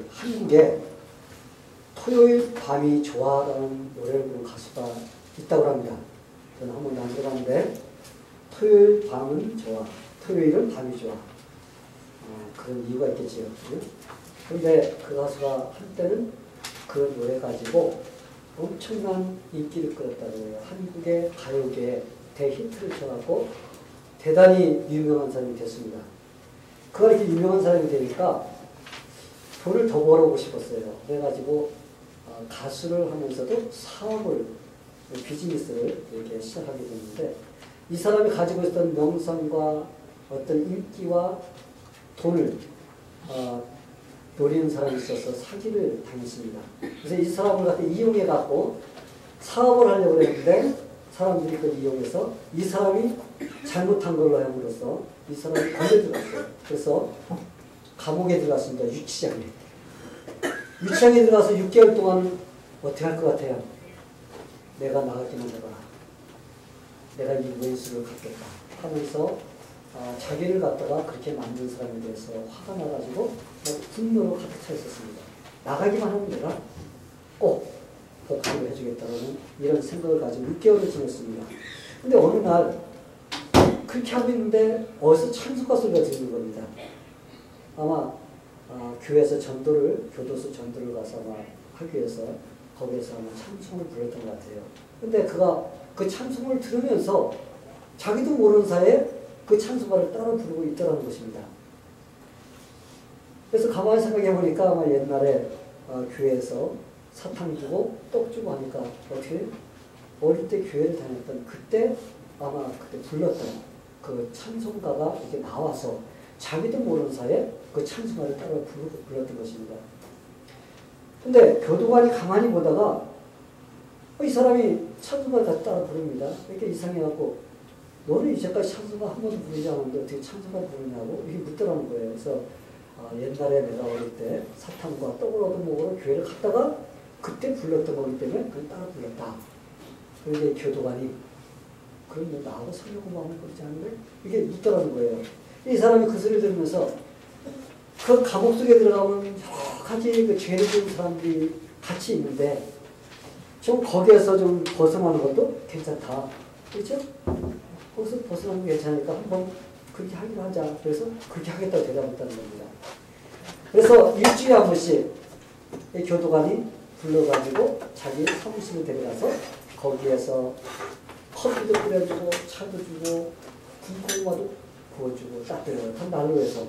한국에 토요일 밤이 좋아라는 노래를 부르는 가수가 있다고 합니다. 저는 한 번도 안 들어봤는데 토요일 밤은 좋아, 토요일은 밤이 좋아. 그런 이유가 있겠지요. 그런데 그 가수가 한때는 그 노래 가지고 엄청난 인기를 끌었다고 해요. 한국의 가요계에 대히트를 쳐갖고 대단히 유명한 사람이 됐습니다. 그가 이렇게 유명한 사람이 되니까 돈을 더 벌어보고 싶었어요. 그래가지고 가수를 하면서도 사업을, 비즈니스를 이렇게 시작하게 됐는데 이 사람이 가지고 있었던 명성과 어떤 인기와 돈을 노리는 사람이 있어서 사기를 당했습니다. 그래서 이 사람을 갖다 이용해갖고 사업을 하려고 했는데 사람들이 그걸 이용해서 이 사람이 잘못한 걸로 함으로써 이 사람이 감옥에 들어갔어요. 그래서 감옥에 들어갔습니다. 유치장에. 유치장에 들어가서 6개월 동안 어떻게 할 것 같아요? 내가 나가기만 해봐라. 내가 이 원수를 갚겠다 하면서 자기를 갖다가 그렇게 만든 사람에 대해서 화가 나가지고 분노로 가득 차 있었습니다. 나가기만 하면 내가 꼭 복수를 해주겠다는 이런 생각을 가지고 6개월을 지냈습니다. 근데 어느 날 그렇게 하고 있는데 어디서 찬송가 소리가 들리는 겁니다. 아마 교회에서 교도소 전도를 가서 아마 하기 위해서 거기에서 아마 찬송을 불렀던 것 같아요. 근데 그가 그 찬송을 들으면서 자기도 모르는 사이에 그 찬송가를 따라 부르고 있더라는 것입니다. 그래서 가만히 생각해 보니까 아마 옛날에 교회에서 사탕 주고 떡 주고 하니까 어떻게 어릴 때 교회를 다녔던 그때 아마 그때 불렀던 그 찬송가가 이렇게 나와서 자기도 모르는 사이에 그 찬송가를 따라 불렀던 것입니다. 근데 교도관이 가만히 보다가 이 사람이 찬송가를 따라 부릅니다. 이렇게 이상해갖고 너는 이제까지 찬송가 한 번도 부르지 않았는데 어떻게 찬송가를 부르냐고 이렇게 묻더라는 거예요. 그래서 옛날에 내가 어릴 때 사탕과 떡을 얻어먹으러 교회를 갔다가 그때 불렀던 거기 때문에 그걸 따라 불렀다. 그런데 교도관이 그럼 너 나하고 성경 공부하면 그러지 않는데? 이게 묻더라는 거예요. 이 사람이 그 소리를 들으면서 그 감옥 속에 들어가면 여러 가지 그 죄를 지은 사람들이 같이 있는데 좀 거기에서 좀 벗어나는 것도 괜찮다. 그렇죠? 거기서 벗어나는 게 괜찮으니까 한번 그렇게 하기로 하자. 그래서 그렇게 하겠다고 대답했다는 겁니다. 그래서 일주일에 한 번씩 이 교도관이 불러가지고 자기 사무실에 데려가서 거기에서 커피도 끓여주고 차도 주고 군고구마도 구워주고 따뜻한 날로 해서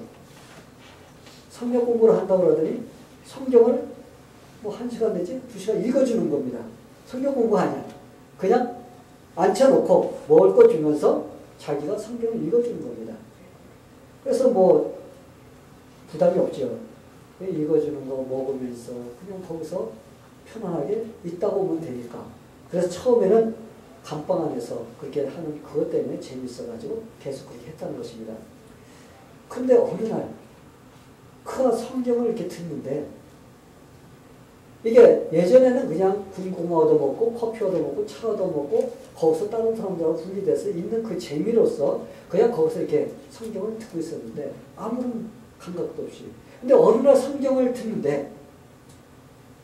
성경 공부를 한다고 그러더니 성경을 뭐 1시간 내지 2시간 읽어주는 겁니다. 성경 공부 아니야. 그냥 앉혀놓고 먹을 거 주면서 자기가 성경을 읽어주는 겁니다. 그래서 뭐 부담이 없죠. 읽어주는 거 먹으면서 그냥 거기서 편안하게 있다고 보면 되니까. 그래서 처음에는 감방 안에서 그렇게 하는 그것 때문에 재밌어가지고 계속 그렇게 했다는 것입니다. 근데 어느 날 그가 성경을 이렇게 듣는데 이게 예전에는 그냥 군고구마 얻어먹고 커피 얻어먹고 차 얻어먹고 거기서 다른 사람들하고 분리돼서 있는 그 재미로서 그냥 거기서 이렇게 성경을 듣고 있었는데 아무런 감각도 없이. 근데 어느 날 성경을 듣는데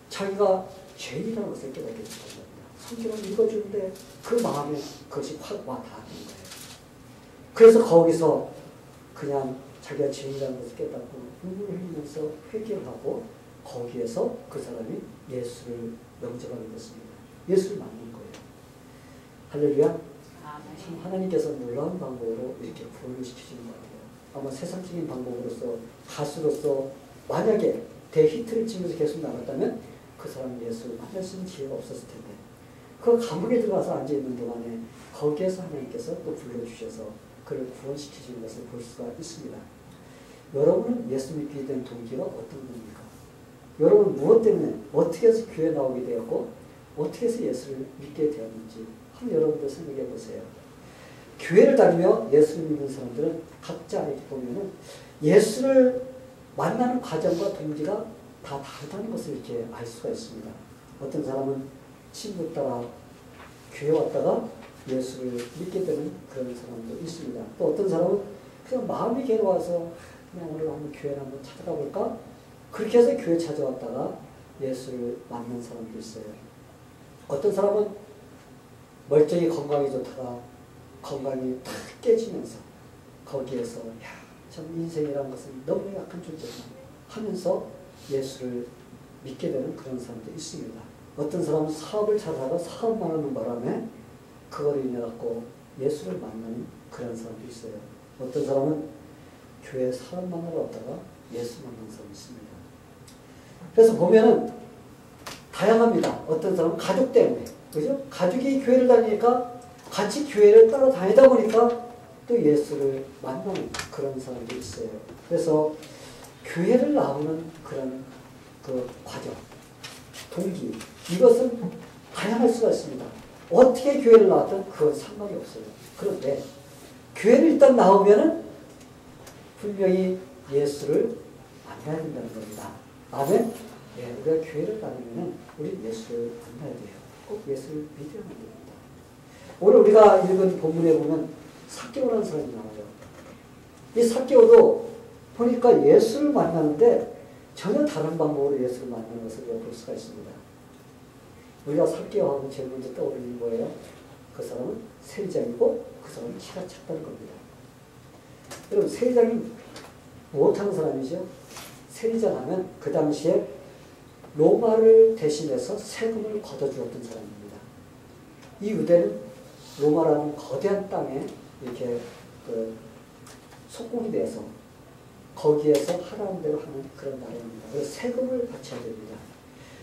자기가 죄인이라는 것을 깨닫게 된 겁니다. 성경을 읽어주는데 그 마음에 그것이 확 와닿는 거예요. 그래서 거기서 그냥 자기가 죄인이라는 것을 깨닫고 눈물을 흘리면서 회개를 하고 거기에서 그 사람이 예수를 영접하게 됐습니다. 예수를 만난 거예요. 할렐루야. 참 하나님께서 놀라운 방법으로 이렇게 구원을 시키시는 것 같아요. 아마 세상적인 방법으로서 가수로서 만약에 대히트를 치면서 계속 나갔다면 그 사람이 예수를 만날 수 있는 기회가 없었을 텐데 그 감옥에 들어가서 앉아있는 동안에 거기에서 하나님께서 또 불러주셔서 그를 구원시키시는 것을 볼 수가 있습니다. 여러분은 예수 믿게 된 동기가 어떤 겁니까? 여러분 무엇 때문에 어떻게 해서 교회 나오게 되었고 어떻게 해서 예수를 믿게 되었는지 한번 여러분들 생각해 보세요. 교회를 다니며 예수를 믿는 사람들은 각자 이렇게 보면은 예수를 만나는 과정과 동기가 다 다르다는 것을 이렇게 알 수가 있습니다. 어떤 사람은 친구 따라 교회 왔다가 예수를 믿게 되는 그런 사람도 있습니다. 또 어떤 사람은 그냥 마음이 괴로워서 그냥 오늘 한번 교회를 한번 찾아가 볼까? 그렇게 해서 교회 찾아왔다가 예수를 만난 사람도 있어요. 어떤 사람은 멀쩡히 건강이 좋다가 건강이 탁 깨지면서 거기에서 참 인생이라는 것은 너무 약한 존재다 하면서 예수를 믿게 되는 그런 사람도 있습니다. 어떤 사람은 사업을 잘하다가 사업만 하는 바람에 그거로 인해 갖고 예수를 만나는 그런 사람도 있어요. 어떤 사람은 교회 사람 만나러 왔다가 예수 만나는 사람이 있습니다. 그래서 보면은 다양합니다. 어떤 사람은 가족 때문에, 그죠? 가족이 교회를 다니니까 같이 교회를 따라다니다 보니까 또 예수를 만나는 그런 사람도 있어요. 그래서 교회를 나오는 그런 그 과정, 동기, 이것은 다양할 수가 있습니다. 어떻게 교회를 나왔든 그건 상관이 없어요. 그런데 교회를 일단 나오면은 분명히 예수를 만나야 된다는 겁니다. 아멘? 네, 우리가 교회를 다니면은 우리 예수를 만나야 돼요. 꼭 예수를 믿어야 됩니다. 오늘 우리가 읽은 본문에 보면 삭개오라는 사람이 나와요. 이 삭개오도 보니까 예수를 만나는데 전혀 다른 방법으로 예수를 만나는 것을 볼 수가 있습니다. 우리가 삭개오하면 제일 먼저 떠오르는 거예요. 그 사람은 세리장이고 그 사람은 키가 작다는 겁니다. 여러분, 세리장이 못하는 사람이죠. 세리장 하면 그 당시에 로마를 대신해서 세금을 걷어주었던 사람입니다. 이 유대는 로마라는 거대한 땅에 이렇게 그 속국이 돼서 거기에서 하라는 대로 하는 그런 나라입니다. 그래서 세금을 바쳐야 됩니다.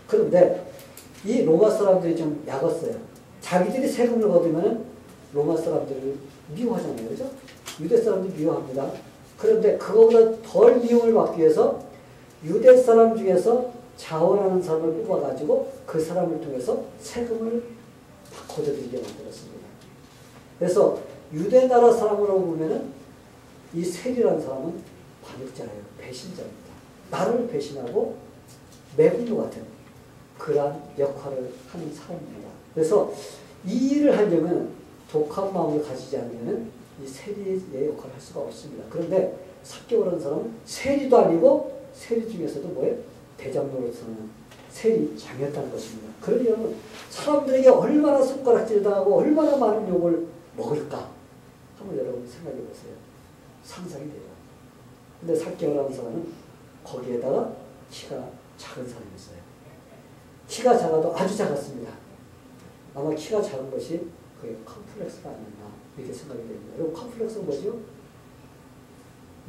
그런데 이 로마 사람들이 좀 약었어요. 자기들이 세금을 거두면 로마 사람들을 미워하잖아요. 그죠? 유대 사람들이 미워합니다. 그런데 그거보다 덜 미움을 받기 위해서 유대 사람 중에서 자원하는 사람을 뽑아가지고 그 사람을 통해서 세금을 거둬들이게 만들었습니다. 그래서 유대 나라 사람으로 보면은 이 세리라는 사람은 반역자예요. 배신자입니다. 나를 배신하고 매국노 같은 그러한 역할을 하는 사람입니다. 그래서 이 일을 하려면 독한 마음을 가지지 않으면 이 세리의 역할을 할 수가 없습니다. 그런데 삭개오라는 사람은 세리도 아니고 세리 중에서도 뭐예요? 대장 노릇하는 세리장이었다는 것입니다. 그러려면 사람들에게 얼마나 손가락질 당하고 얼마나 많은 욕을 먹을까? 한번 여러분 생각해 보세요. 상상이 돼요. 근데 삭개오라는 사람은 거기에다가 키가 작은 사람이었어요. 키가 작아도 아주 작았습니다. 아마 키가 작은 것이 그게 컴플렉스가 아니었나 이렇게 생각이 됩니다. 여러분, 컴플렉스는 뭐죠?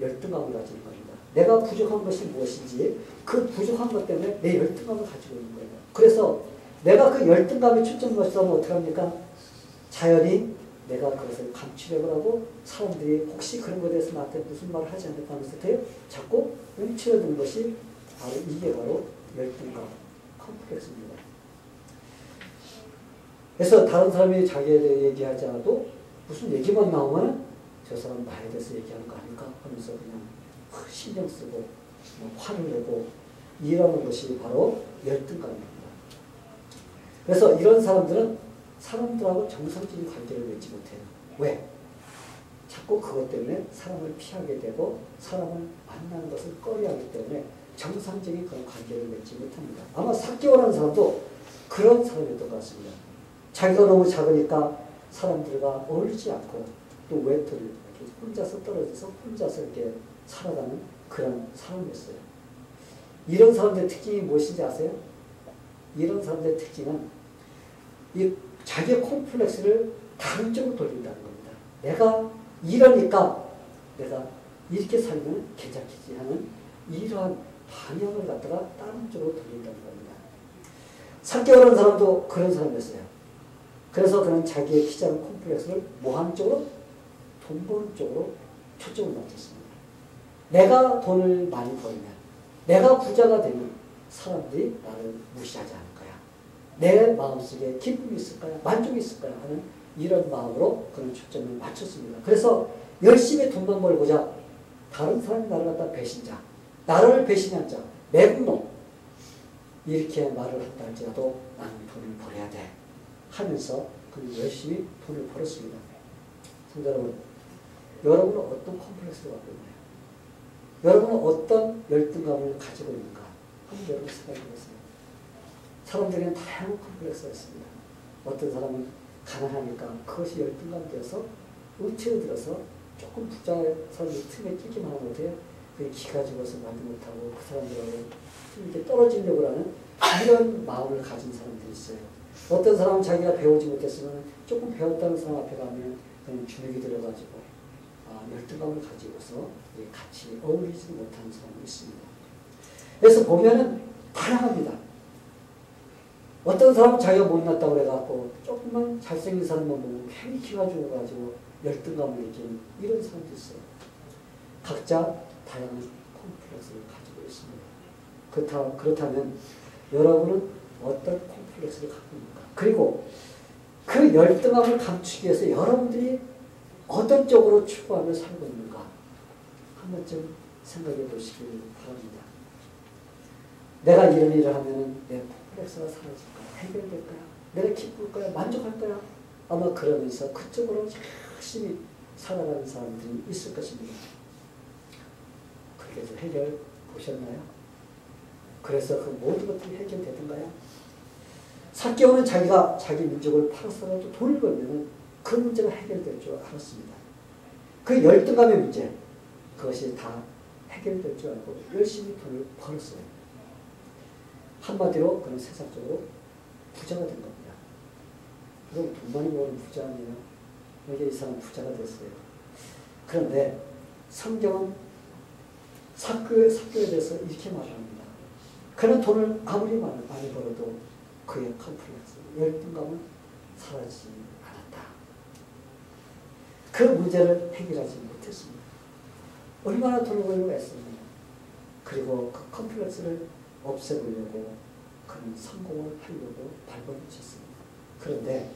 열등감을 가지는 겁니다. 내가 부족한 것이 무엇인지 그 부족한 것 때문에 내 열등감을 가지고 있는 거예요. 그래서 내가 그 열등감이 출전 것이라면 어떻게 합니까? 자연히 내가 그것을 감추려고 하고 사람들이 혹시 그런 것에 대해서 나한테 무슨 말을 하지 않을까 하면서 자꾸 움츠러드는 것이 이게 바로 열등감, 컴플렉스입니다. 그래서 다른 사람이 자기에 대해 얘기하지 않아도 무슨 얘기만 나오면 저 사람 나에 대해서 얘기하는 거 아닐까 하면서 그냥 신경 쓰고 화를 내고 이러는 것이 바로 열등감입니다. 그래서 이런 사람들은 사람들하고 정상적인 관계를 맺지 못해요. 왜? 자꾸 그것 때문에 사람을 피하게 되고 사람을 만나는 것을 꺼려하기 때문에 정상적인 그런 관계를 맺지 못합니다. 아마 삭개오라는 사람도 그런 사람이었던 것 같습니다. 자기가 너무 작으니까 사람들과 어울리지 않고 또 외톨이 이렇게 혼자서 떨어져서 혼자서 이렇게 살아가는 그런 사람이었어요. 이런 사람들의 특징이 무엇인지 아세요? 이런 사람들의 특징은 이 자기의 콤플렉스를 다른 쪽으로 돌린다는 겁니다. 내가 이러니까 내가 이렇게 살면 괜찮겠지 하는 이러한 방향을 갖다가 다른 쪽으로 돌린다는 겁니다. 삭개오라는 사람도 그런 사람이었어요. 그래서 그는 자기의 키 작은 콤플렉스를 뭐 하는 쪽으로? 돈 버는 쪽으로 초점을 맞췄습니다. 내가 돈을 많이 벌면, 내가 부자가 되면 사람들이 나를 무시하지 않을 거야. 내 마음속에 기쁨이 있을 거야, 만족이 있을 거야 하는 이런 마음으로 그는 초점을 맞췄습니다. 그래서 열심히 돈만 벌고자 다른 사람이 나를 갖다 배신자, 나를 배신한 자, 매국노 이렇게 말을 한다 할지라도 나는 돈을 벌어야 돼 하면서 그는 열심히 돈을 벌었습니다. 성도 여러분, 여러분은 어떤 콤플렉스를 갖고 있나요? 여러분은 어떤 열등감을 가지고 있는가? 한번 여러분 생각해보세요. 사람들에게는 다양한 컴플렉스가 있습니다. 어떤 사람은 가난하니까 그것이 열등감 되어서 의체를 들어서 조금 부자의 사람들 틈에 끼기만 하면 어때요? 그게 기가 죽어서 말도 못하고 그 사람들하고 좀 이렇게 떨어지려고 하는 이런 마음을 가진 사람들이 있어요. 어떤 사람은 자기가 배우지 못했으면 조금 배웠다는 사람 앞에 가면 그냥 주눅이 들어가지고 열등감을 가지고서 같이 어울리지 못하는 사람이 있습니다. 그래서 보면은 다양합니다. 어떤 사람은 자기가 못났다고 그래갖고 조금만 잘생긴 사람만 보면 괜히 기가 죽어가지고 열등감을 느끼는 이런 사람도 있어요. 각자 다양한 콤플렉스를 가지고 있습니다. 그렇다면 여러분은 어떤 콤플렉스를 갖고 있는가? 그리고 그 열등감을 감추기 위해서 여러분들이 어떤 쪽으로 추구하며 살고 있는가? 한 번쯤 생각해 보시길 바랍니다. 내가 이런 일을 하면 내 콤플렉스가 사라질까? 해결될까요? 내가 기쁠까요? 만족할까요? 아마 그러면서 그쪽으로 열심히 살아가는 사람들이 있을 것입니다. 그렇게 해서 해결 보셨나요? 그래서 그 모든 것들이 해결되던가요? 삭개오는 자기가 자기 민족을 팔아서라도 돈을 벌면 그 문제가 해결될 줄 알았습니다. 그 열등감의 문제, 그것이 다 해결될 줄 알고 열심히 돈을 벌었어요. 한마디로 그는 세상적으로 부자가 된 겁니다. 그럼 돈 많이 버는 부자 아니에요? 왜 이 사람 부자가 됐어요? 그런데 성경은 삭개오에 대해서 이렇게 말합니다. 그는 돈을 아무리 많이 벌어도 그의 컴플렉스, 열등감은 사라지지 않았다. 그 문제를 해결하지 못했습니다. 얼마나 돈을 벌려고 했습니다. 그리고 그 컴플렉스를 없애보려고 그는 성공을 하려고 발버둥쳤습니다. 그런데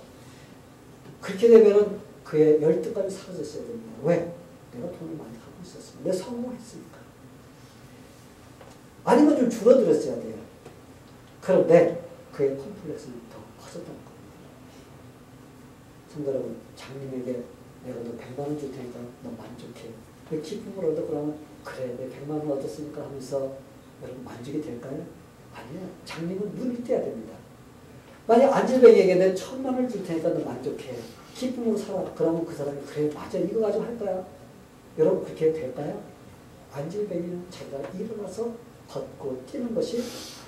그렇게 되면은 그의 열등감이 사라졌어야 됩니다. 왜? 내가 돈을 많이 갖고 있었습니다. 내가 성공했으니까. 아니면 좀 줄어들었어야 돼요. 그런데 그의 콤플렉스는 더 커졌다는 겁니다. 성도 여러분, 장님에게 내가 너 100만 원 줄 테니까 너 만족해. 그 기쁨을 얻어 그러면 그래, 내 100만 원 얻었으니까 하면서 여러분 만족이 될까요? 아니에요. 장님은 눈이 떼야 됩니다. 만약 안질뱅이에게 내 1000만 원을 줄 테니까 너 만족해. 기쁨으로 살아. 그러면 그 사람이 그래, 맞아, 이거 가지고 할까요? 여러분 그렇게 될까요? 안질뱅이는 자기가 일어나서 걷고 뛰는 것이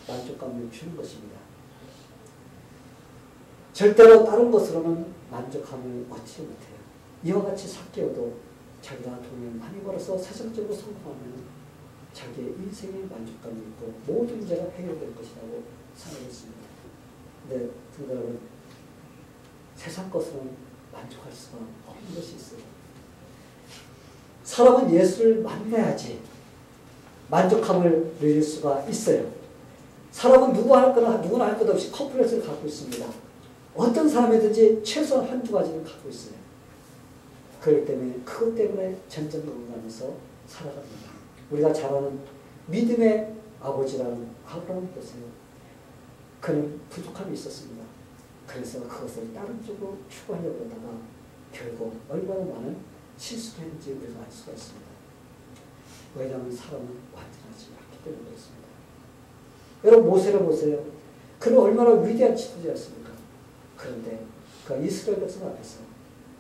만족감을 주는 것입니다. 절대로 다른 것으로는 만족함을 얻지 못해요. 이와 같이 삭개오도 자기가 돈을 많이 벌어서 세상적으로 성공하면 자기의 인생에 만족감이 있고 모든 문제가 해결될 것이라고 생각했습니다. 근데 여러분, 세상 것으로는 만족할 수가 없는 것이 있어요. 사람은 예수를 만나야지 만족함을 누릴 수가 있어요. 사람은 누구나 할 것 없이 컴플렉스를 갖고 있습니다. 어떤 사람이든지 최소한 한두 가지는 갖고 있어요. 그렇기 때문에 그것 때문에 전전긍긍하면서 살아갑니다. 우리가 잘 아는 믿음의 아버지라는 아브라함을 보세요. 그는 부족함이 있었습니다. 그래서 그것을 다른 쪽으로 추구하려고 하다가 결국 얼마나 많은 실수를 했는지 우리가 알 수가 있습니다. 왜냐하면 사람은 완전하지 않기 때문에 그렇습니다. 여러분 모세를 보세요. 그는 얼마나 위대한 지도자였습니까? 그런데 그 이스라엘 백성 앞에서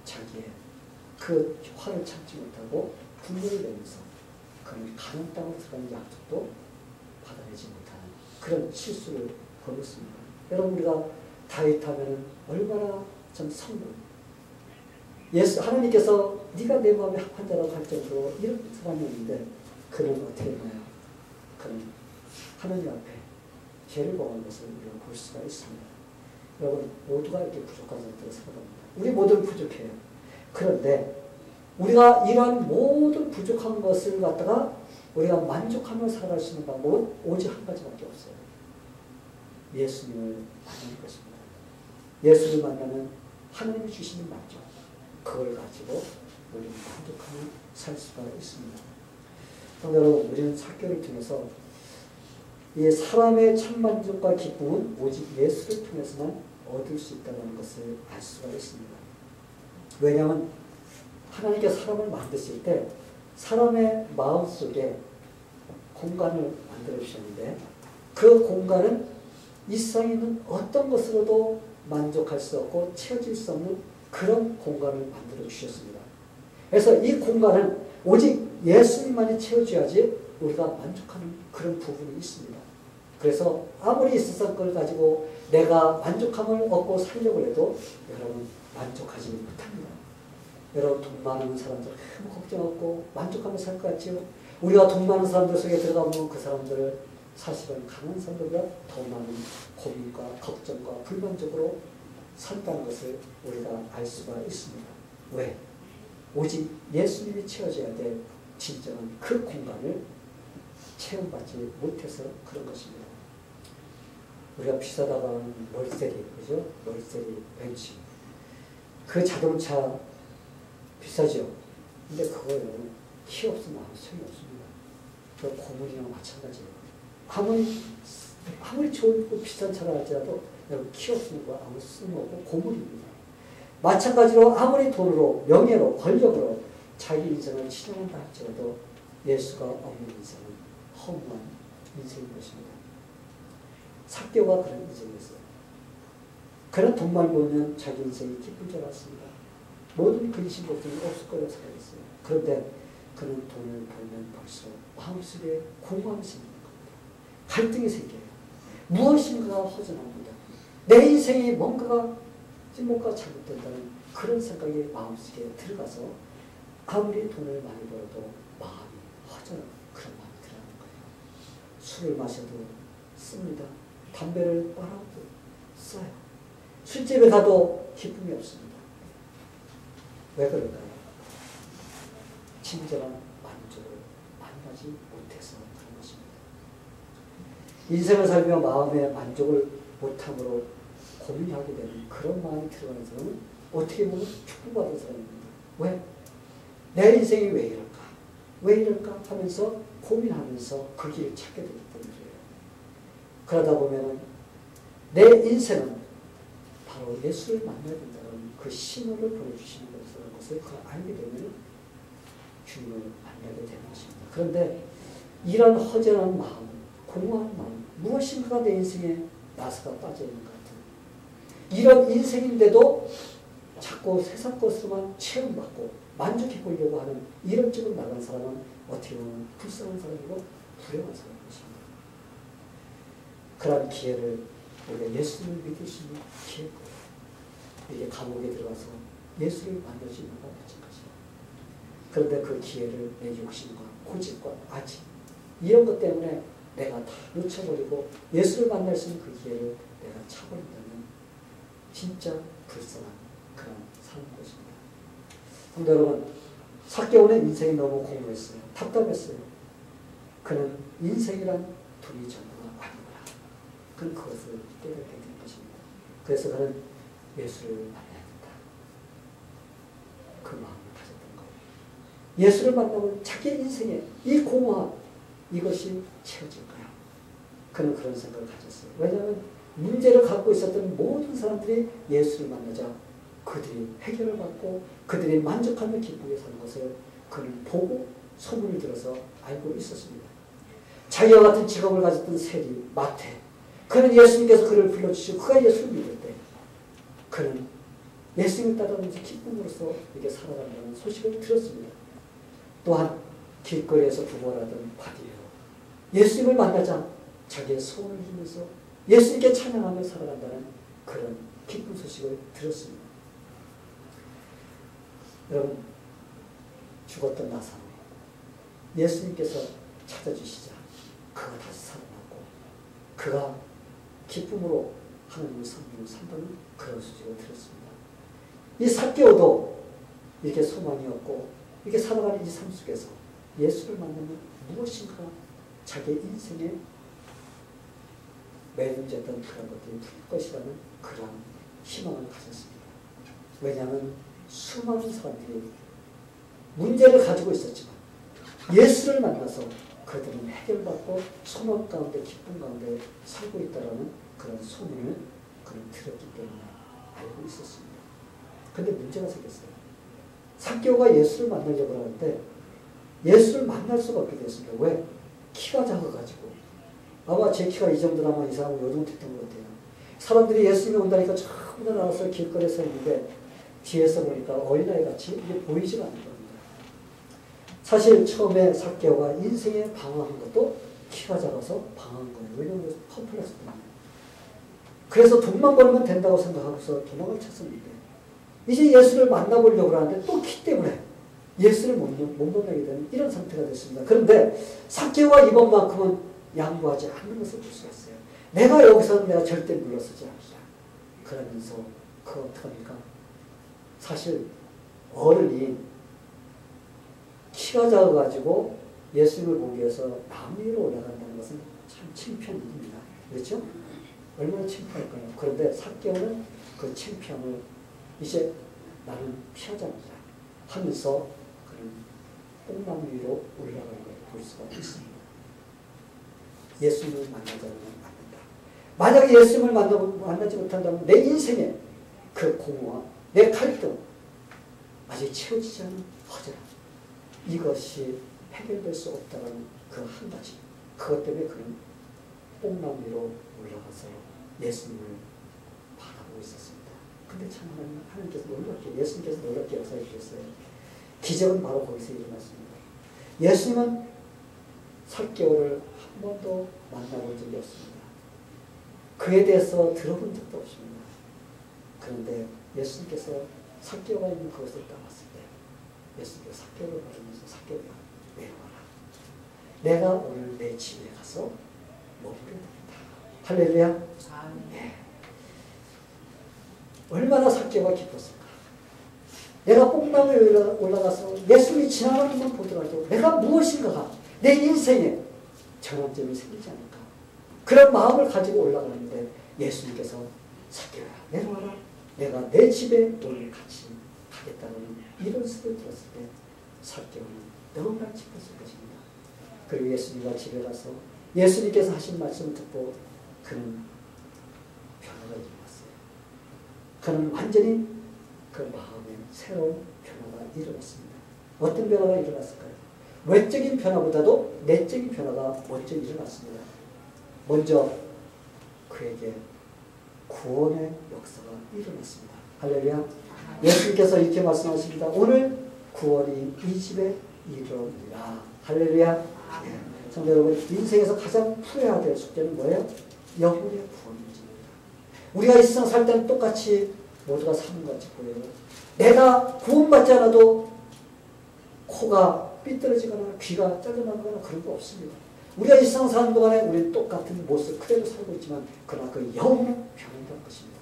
자기의 그 화를 참지 못하고 분노를 내면서 그는 가나안 땅으로 들어가는 약속도 받아내지 못하는 그런 실수를 벌였습니다. 여러분 우리가 다윗하면 얼마나 좀 성공, 하나님께서 네가 내 마음에 합한 자라고 할 정도로 이런 사람이었는데 그는 어떻게 했나요? 그는 하나님 앞에 죄를 범한 것을 우리가 볼 수가 있습니다. 여러분 모두가 이렇게 부족한 상태로 살아갑니다. 우리 모두는 부족해요. 그런데 우리가 이러한 모든 부족한 것을 갖다가 우리가 만족하며 살아갈 수 있는 방법은 오직 한 가지밖에 없어요. 예수님을 만나는 것입니다. 예수를 만나면 하나님이 주시는 만족, 그걸 가지고 우리는 만족하며 살 수가 있습니다. 여러분, 우리는 삭개오를 통해서 이 사람의 참 만족과 기쁨은 오직 예수를 통해서만 얻을 수 있다는 것을 알 수가 있습니다. 왜냐하면 하나님께 사람을 만드실 때 사람의 마음속에 공간을 만들어 주셨는데 그 공간은 이 세상에 있는 어떤 것으로도 만족할 수 없고 채워질 수 없는 그런 공간을 만들어 주셨습니다. 그래서 이 공간은 오직 예수님만이 채워줘야지 우리가 만족하는 그런 부분이 있습니다. 그래서 아무리 이 세상 걸 가지고 내가 만족함을 얻고 살려고 해도 여러분 만족하지 못합니다. 여러분 돈 많은 사람들 아무 걱정 없고 만족하며 살 것 같지요? 우리가 돈 많은 사람들 속에 들어가면 그 사람들을 사실은 가난한 사람들보다 더 많은 고민과 걱정과 불만족으로 산다는 것을 우리가 알 수가 있습니다. 왜? 오직 예수님이 채워져야 될 진정한 그 공간을 체험받지 못해서 그런 것입니다. 우리가 비싸다고 하는 멀세리, 그죠? 멀세리 벤츠. 그 자동차 비싸죠? 근데 그거요, 키 없으면 아무 소용이 없습니다. 그 고물이랑 마찬가지예요. 아무리 좋은 비싼 차를 할지라도 키 없으면 아무 쓸모없고 고물입니다. 마찬가지로 아무리 돈으로, 명예로, 권력으로 자기 인생을 치장한다 할지라도 예수가 없는 인생은 허무한 인생인 것입니다. 삭개오가 그런 인생이었어요. 그는 돈만 벌면 자기 인생이 기쁜 줄 알았습니다. 모든 근심 걱정이 없을 거라고 생각했어요. 그런데 그는 돈을 벌면 벌써 마음속에 공허함이 생기는 겁니다. 갈등이 생겨요. 무엇인가가 허전합니다. 내 인생에 뭔가가 뭔가 잘못된다는 그런 생각이 마음속에 들어가서 아무리 돈을 많이 벌어도 마음이 허전한 그런 마음이 들어가는 거예요. 술을 마셔도 씁니다. 담배를 빨아도 써요. 술집에 가도 기쁨이 없습니다. 왜 그럴까요? 진정한 만족을 만나지 못해서 그런 것입니다. 인생을 살며 마음의 만족을 못함으로 고민하게 되는 그런 마음이 들어가는 사람은 어떻게 보면 축복받은 사람입니다. 왜? 내 인생이 왜 이럴까? 왜 이럴까? 하면서 고민하면서 그 길을 찾게 되기 때문이에요. 그러다 보면 내 인생은 바로 예수를 만나야 된다는 그 신호를 보내주시는 것을 알게 되면 주님을 만나게 되는 것입니다. 그런데 이런 허전한 마음, 공허한 마음, 무엇인가가 내 인생에 나사가 빠져있는 것 같은 이런 인생인데도 자꾸 세상 것으로만 체험받고 만족해 보려고 하는 이런 쪽으로 나간 사람은 어떻게 보면 불쌍한 사람이고 불행한 사람입니다. 그런 기회를 우리가 예수를 믿을 수 있는 기회고요. 이게 감옥에 들어가서 예수를 만날 수 있는 것 마찬가지예요. 그런데 그 기회를 내 욕심과 고집과 아집 이런 것 때문에 내가 다 놓쳐버리고 예수를 만날 수 있는 그 기회를 내가 차버린다면 진짜 불쌍한 그런 삶인 것입니다. 성도 여러분, 삭개오는 인생이 너무 공허했어요. 답답했어요. 그는 인생이란 돈이 전부가 아니구나. 그는 그것을 깨닫게 된 것입니다. 그래서 그는 예수를 만나야 된다. 그 마음을 가졌던 거예요. 예수를 만나면 자기 인생에 이 공허함, 이것이 채워질 거야. 그는 그런 생각을 가졌어요. 왜냐하면 문제를 갖고 있었던 모든 사람들이 예수를 만나자 그들이 해결을 받고 그들이 만족하며 기쁘게 사는 것을 그는 보고 소문을 들어서 알고 있었습니다. 자기와 같은 직업을 가졌던 세리, 마태, 그는 예수님께서 그를 불러주시고 그가 예수를 믿을 때 그는 예수님을 따라가면서 기쁨으로써 이렇게 살아간다는 소식을 들었습니다. 또한 길거리에서 부활하던 바디에요. 예수님을 만나자 자기의 소원을 들면서 예수님께 찬양하며 살아간다는 그런 기쁜 소식을 들었습니다. 여러분, 죽었던 나사로 예수님께서 찾아주시자 그가 다시 살아나고 그가 기쁨으로 하나님의 성령을 산다는 그런 소식을 들었습니다. 이 삭개오도 이렇게 소망이 없고 이렇게 살아가는 이 삶 속에서 예수를 만나면 무엇인가 자기 인생에 매듭졌던 그런 것들이 풀릴 것이라는 그런 희망을 가졌습니다. 왜냐하면 수많은 사람들이 문제를 가지고 있었지만 예수를 만나서 그들은 해결받고 소망 가운데 기쁨 가운데 살고 있다는 그런 소문을 그는 들었기 때문에 알고 있었습니다. 그런데 문제가 생겼어요. 삭개오가 예수를 만나려고 하는데 예수를 만날 수가 없게 됐습니다. 왜? 키가 작아가지고 아마 제 키가 이 정도라면 이 사람은 요동했던 것 같아요. 사람들이 예수님이 온다니까 전부 다 나와서 길거리에 서 있는데 뒤에서 보니까 어린아이 같이 이게 보이지가 않는 겁니다. 사실 처음에 삭개오가 인생에 방황한 것도 키가 작아서 방황한 거예요. 왜냐하면 컴플렉스 때문에. 그래서 돈만 벌면 된다고 생각하고서 도망을 쳤었는데 이제 예수를 만나보려고 하는데 또 키 때문에 예수를 못 만나게 되는 이런 상태가 됐습니다. 그런데 삭개오가 이번만큼은 양보하지 않는 것을 볼 수가 있어요. 내가 여기서는 내가 절대 물러서지 않는다. 그러면서 그거 어떡합니까? 사실 어른이 키가 작아가지고 예수님을 보기 위해서 나무 위로 올라간다는 것은 참 창피한 일입니다. 그렇죠? 얼마나 창피할까요? 그런데 삭개오는 그 창피함을 이제 나는 피하자마자 하면서 그는 뽕나무 위로 올라가는 걸 볼 수가 있습니다. 예수님을 만나자면 만난다. 만약에 예수님을 만나지 못한다면 내 인생에 그 공허와 내 갈등 아직 채워지지 않은 허전 이것이 해결될 수 없다는 그 한 가지. 그것 때문에 그는 뽕나무 위로 올라가서 예수님을 바라보고 있었습니다. 근데 참 하나님께서 놀랍게, 예수님께서 놀랍게 역사해 주셨어요. 기적은 바로 거기서 일어났습니다. 예수님은 삭개오를 한 번도 만나본 적이 없습니다. 그에 대해서 들어본 적도 없습니다. 그런데 예수님께서 삭개오가 있는 그것을 따랐을 때 예수님께서 삭개오를 바라면서 삭개오야 내려와라. 내가 오늘 내 집에 가서 머무르겠다. 할렐루야. 네. 얼마나 삭개오가 기뻤을까. 내가 뽕나무에 올라가서 예수님이 지나가는 걸 보더라도 내가 무엇인가가 내 인생에 전환점이 생기지 않을까. 그런 마음을 가지고 올라가는데 예수님께서 삭개오야 내려와라. 내가 내 집에 오늘 같이 가겠다는 이런 소리를 들었을 때 삭개오는 너무나 기뻤을 것입니다. 그리고 예수님과 집에 가서 예수님께서 하신 말씀을 듣고 그는 변화가 일어났어요. 그는 완전히 그 마음에 새로운 변화가 일어났습니다. 어떤 변화가 일어났을까요? 외적인 변화보다도 내적인 변화가 먼저 일어났습니다. 먼저 그에게 구원의 역사가 일어났습니다. 할렐루야. 예수님께서 이렇게 말씀하십니다. 오늘 구원이 이 집에 이르리라. 할렐루야. 성도 여러분, 인생에서 가장 후회해야 될 숙제는 뭐예요? 영혼의 구원입니다. 우리가 이 세상 살 때는 똑같이 모두가 사는 것 같이 보여요. 내가 구원받지 않아도 코가 삐뚤어지거나 귀가 잘려나가거나 그런 거 없습니다. 우리가 이 세상 사는 동안에 우리는 똑같은 모습 그대로 살고 있지만 그러나 그 영혼은 변한다는 것입니다.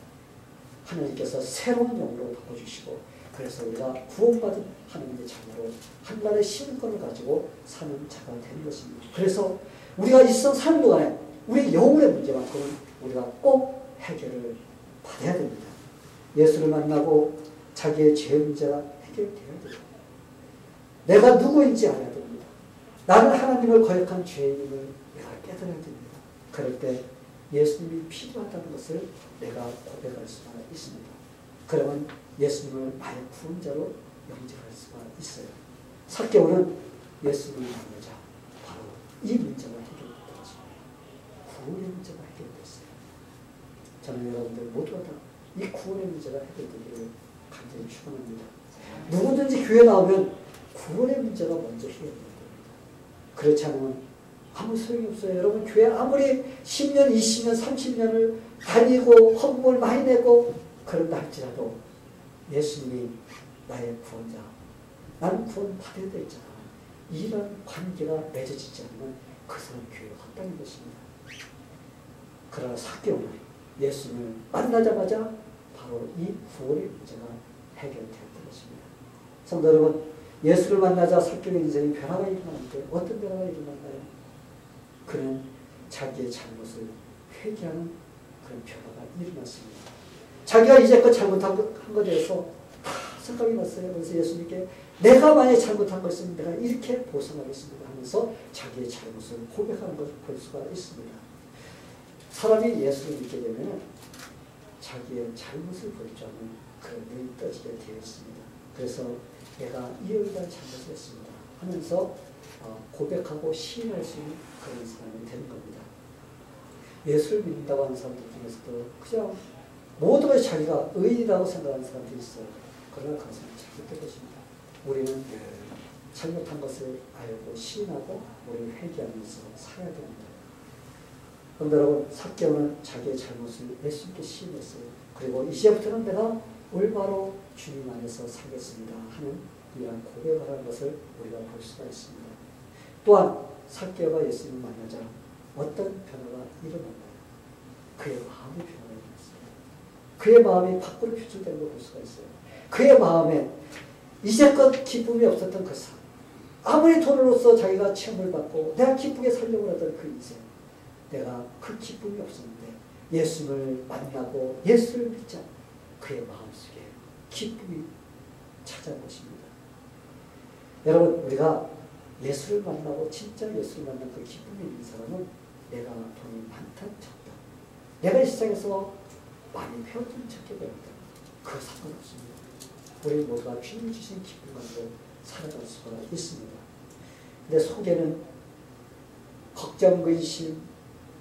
하나님께서 새로운 영으로 바꿔주시고 그래서 우리가 구원받은 하나님의 자녀로 하나님의 신권을 가지고 사는 자가 되는 것입니다. 그래서 우리가 이 세상 사는 동안에 우리 영혼의 문제만큼은 우리가 꼭 해결을 받아야 됩니다. 예수를 만나고 자기의 죄 문제가 해결되어야 됩니다. 내가 누구인지 알아야 됩니다. 나는 하나님을 거역한 죄인임을 내가 깨달아야 됩니다. 그럴 때 예수님이 필요하다는 것을 내가 고백할 수가 있습니다. 그러면 예수님을 나의 구원자로 영접할 수가 있어요. 삭개오는 예수님을 만나자 바로 이 문제가 해결됐다는 것입니다. 구원의 문제가 해결됐어요. 저는 여러분들 모두가 다 이 구원의 문제가 해결되기를 간절히 축원합니다. 누구든지 교회 나오면 구원의 문제가 먼저 해결됩니다. 그렇지 않으면 아무 소용이 없어요. 여러분 교회 아무리 10년, 20년, 30년을 다니고 헌금을 많이 내고 그런다 할지라도 예수님이 나의 구원자, 나는 구원 받아야 되잖아. 이런 관계가 맺어지지 않으면 그 사람 교회가 헛다는 것입니다. 그러나 삭개오는 예수님을 만나자마자 바로 이 구원의 문제가 해결되었던 것입니다. 성도 여러분, 예수를 만나자 삭개오의 인생에 변화가 일어나는데 어떤 변화가 일어났나요? 그는 자기의 잘못을 회개하는 그런 변화가 일어났습니다. 자기가 이제껏 잘못한 것에 대해서 생각이 났어요. 그래서 예수님께 내가 만약에 잘못한 것 있으면 내가 이렇게 보상하겠습니다 하면서 자기의 잘못을 고백하는 것을 볼 수가 있습니다. 사람이 예수를 믿게 되면 자기의 잘못을 볼 줄 아는 그런 눈이 떠지게 되어 있습니다. 그래서 내가 이러이러한 잘못을 했습니다 하면서 고백하고 시인할 수 있는 그런 사람이 되는 겁니다. 예수를 믿는다고 하는 사람들 중에서도 그냥 모든 것이 자기가 의인이라고 생각하는 사람들이 있어요. 그러나 그것은 잘못된 것입니다. 우리는 잘못한 것을 알고 시인하고 우리는 회개하면서 살아야 됩니다. 그런데 여러분, 삭개오는 자기의 잘못을 예수님께 시인했어요. 그리고 이제부터는 내가 올바로 주님 안에서 살겠습니다 하는 이러한 고백을 하는 것을 우리가 볼 수가 있습니다. 또한 삭개오가 예수님을 만나자 어떤 변화가 일어났나요? 그의 마음이 변화가 일어났어요. 그의 마음이 밖으로 표출되는 걸 볼 수가 있어요. 그의 마음에 이제껏 기쁨이 없었던 그 삶, 아무리 돈으로서 자기가 체험을 받고 내가 기쁘게 살려고 하던 그 인생, 내가 그 기쁨이 없었는데 예수를 만나고 예수를 믿자 그의 마음속에 기쁨이 찾아온 것입니다. 여러분, 우리가 예수를 만나고 진짜 예수를 만난 그 기쁨이 있는 사람은 내가 돈이 많다 적다, 내가 이 세상에서 많이 배웠던 적게 배웠다, 그거 상관없습니다. 우리 모두가 주님 주신 기쁨 가지고 살아갈 수가 있습니다. 근데 속에는 걱정, 근심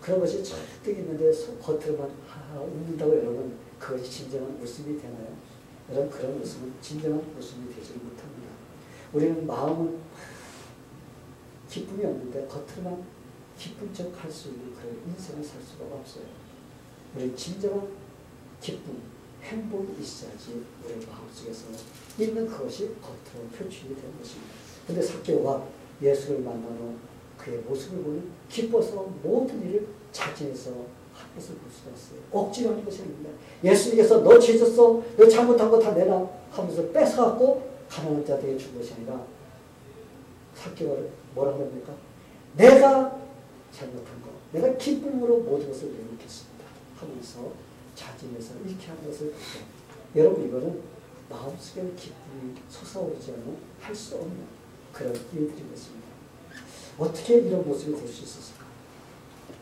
그런 것이 잔뜩 있는데 겉으로만 웃는다고 여러분, 그것이 진정한 웃음이 되나요? 여러분, 그런 웃음은 진정한 웃음이 되지 못합니다. 우리는 마음은 기쁨이 없는데 겉으로만 기쁜 척 할 수 있는 그런 인생을 살 수가 없어요. 우리 진정한 기쁨, 행복이 있어야지 우리 마음속에서 있는 그것이 겉으로 표출이 되는 것입니다. 그런데 삭개오가 예수를 만나는 그의 모습을 보니 기뻐서 모든 일을 자진해서 한 것을 볼 수가 있어요. 억지로 하는 것이 아닙니다. 예수님께서 너 죄 졌어, 너 잘못한 거 다 내놔 하면서 뺏어갖고 가난한 자들에게 준 것이 아니라 삭개오가 뭐라고 합니까? 내가 잘못한 거, 내가 기쁨으로 모든 것을 내놓겠습니다 하면서 자진해서 이렇게 하는 것을 볼 때, 여러분, 이거는 마음속에 기쁨이 솟아오르지 않으면 할 수 없는 그런 일들인 것입니다. 어떻게 이런 모습이 될 수 있었을까?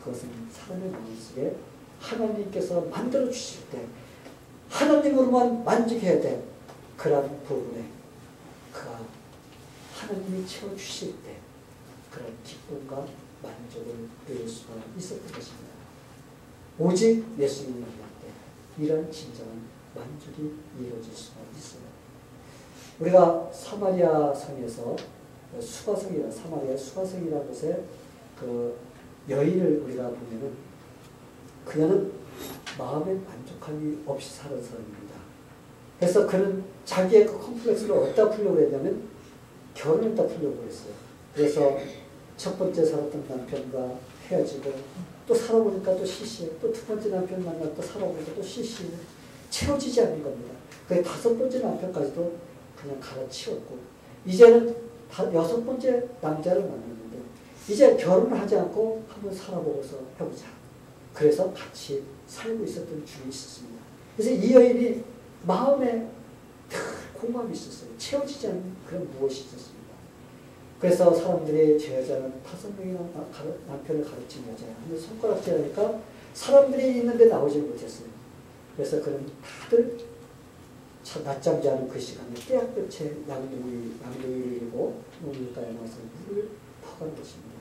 그것은 사람의 마음속에 하나님께서 만들어 주실 때 하나님으로만 만족해야 돼. 그런 부분에 그가 하나님이 채워주실 때 그런 기쁨과 만족을 누릴 수가 있었던 것입니다. 오직 예수님을 만날 때 이런 진정한 만족이 이루어질 수가 있어요. 우리가 사마리아 성에서 수가성이라, 사마리아 수가성이라는 곳에 그 여인을 우리가 보면은 그녀는 마음의 만족함이 없이 사는 사람입니다. 그래서 그는 자기의 그 컴플렉스를 어디다 풀려고 했냐면 결혼에다 풀려고 했어요. 그래서 첫 번째 살았던 남편과 헤어지고 또 살아보니까 또 시시해. 또 두 번째 남편 만나 또 살아보니까 또 시시해. 채워지지 않는 겁니다. 그 다섯 번째 남편까지도 그냥 갈아치웠고 이제는 여섯 번째 남자를 만났는데 이제 결혼을 하지 않고 한번 살아보고서 해보자. 그래서 같이 살고 있었던 중이 있었습니다. 그래서 이 여인이 마음에 공감이 있었어요. 채워지지 않는 그런 무엇이 있었습니다. 그래서 사람들이 저 여자는 5명이나 남편을 가르친 여자야. 근데 손가락질하니까 사람들이 있는데 나오지 못했어요. 그래서 그는 다들 낮잠 자는 그 시간에 깨알끝에 양동이를 이고 논물가에 나와서 물을 퍼가는 것입니다.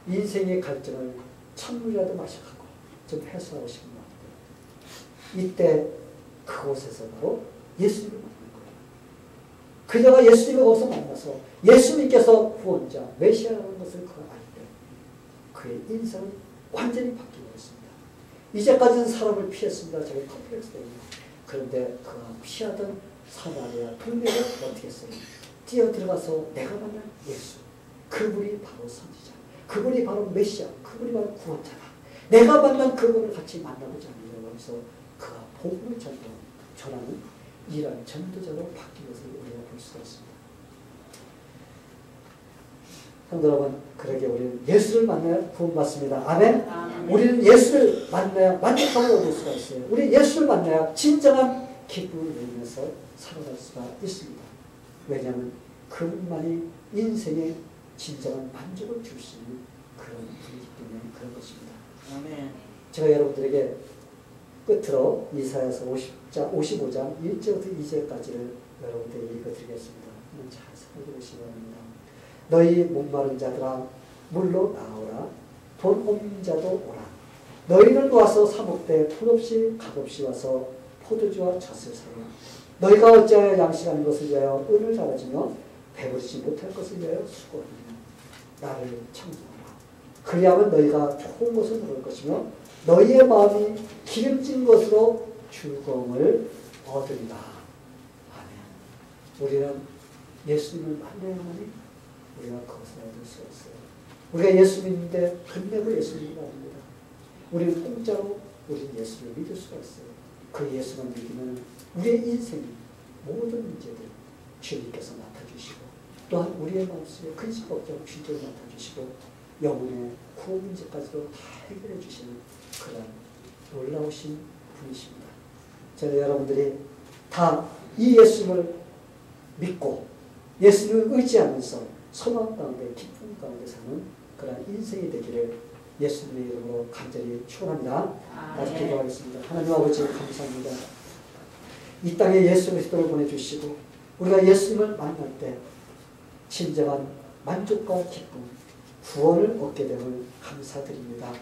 인생의 갈증을 찬물이라도 마셔가고 좀 해소하고 싶은 마음들. 이때 그곳에서 바로 예수님을 만난 거예요. 그녀가 예수님을 거기서 만나서 예수님께서 구원자, 메시아라는 것을 그가 알 때 그의 인생은 완전히 바뀌고 있습니다. 이제까지는 사람을 피했습니다. 자기 컴플렉스 때문에. 그런데 그가 피하던 사마리아 동네를 어떻게 했어요? 뛰어들어가서 내가 만난 예수, 그분이 바로 선지자, 그분이 바로 메시아, 그분이 바로 구원자다. 내가 만난 그분을 같이 만나보자 하면서 그가 복음을 전하는 이러한 전도자로 바뀐 것을 우리가 볼 수가 있습니다. 성도 여러분, 그러게 우리는 예수를 만나야 구원받습니다. 아멘? 아멘. 우리는 예수를 만나야 만족함을 얻을 수가 있어요. 우리 예수를 만나야 진정한 기쁨을 누리면서 살아갈 수가 있습니다. 왜냐하면 그분만이 인생의 진정한 만족을 줄 수 있는 그런 분이기 때문에 그런 것입니다. 아멘. 제가 여러분들에게 끝으로 이사야서 55장 1절부터 2절까지를 여러분들에게 읽어드리겠습니다. 잘 생각해 보시기 바랍니다. 너희 목마른 자들아 물로 나오라. 돈 없는 자도 오라. 너희를 놓아서 사먹되 풋없이 값없이 와서 포도주와 젖을 사라. 너희가 어찌하여 양식하는 것을 위하여 은을 달아주며 배부르지 못할 것을 위하여 수고하느냐. 나를 청정하라. 그리하면 너희가 좋은 것을 먹을 것이며 너희의 마음이 기름진 것으로 즐거움을 얻으리라. 아멘. 우리는 예수님을 만나야만이 우리가 그것을 얻을 수 있어요. 우리가 예수 믿는데 돈 내고 예수님을 믿습니다. 우리는 공짜로 우리 예수를 믿을 수가 있어요. 그 예수만 믿으면 우리의 인생 모든 문제들 주님께서 맡아주시고 또한 우리의 마음속에 근심 걱정 주님을 맡아주시고 영혼의 구원 문제까지도 다 해결해 주시는 그런 놀라우신 분이십니다. 저는 여러분들이 다 이 예수님을 믿고 예수님을 의지하면서 소망 가운데 기쁨 가운데 사는 그런 인생이 되기를 예수님의 이름으로 간절히 축원합니다. 다시 기도하겠습니다. 하나님 아버지 감사합니다. 이 땅에 예수 그리스도를 보내주시고 우리가 예수님을 만날 때 진정한 만족과 기쁨, 구원을 얻게 됨을 감사드립니다.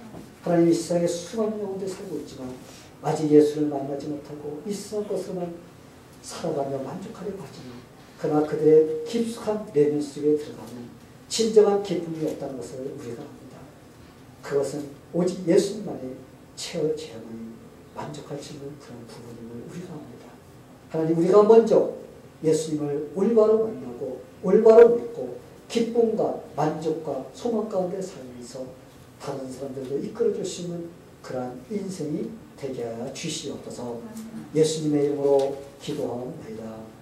하나님 이 세상에 수많은 영혼들이 살고 있지만 아직 예수를 만나지 못하고 이 세상 것으로만 살아가며 만족하려고 하지만 그러나 그들의 깊숙한 내면 속에 들어가면 진정한 기쁨이 없다는 것을 우리가 압니다. 그것은 오직 예수님만이 채워져야만이 만족할 수 있는 그런 부분임을 우리가 압니다. 하나님 우리가 먼저 예수님을 올바로 만나고 올바로 믿고 기쁨과 만족과 소망 가운데 살면서 다른 사람들도 이끌어줄 수 있는 그러한 인생이 되게 하여 주시옵소서. 예수님의 이름으로 기도하옵나이다.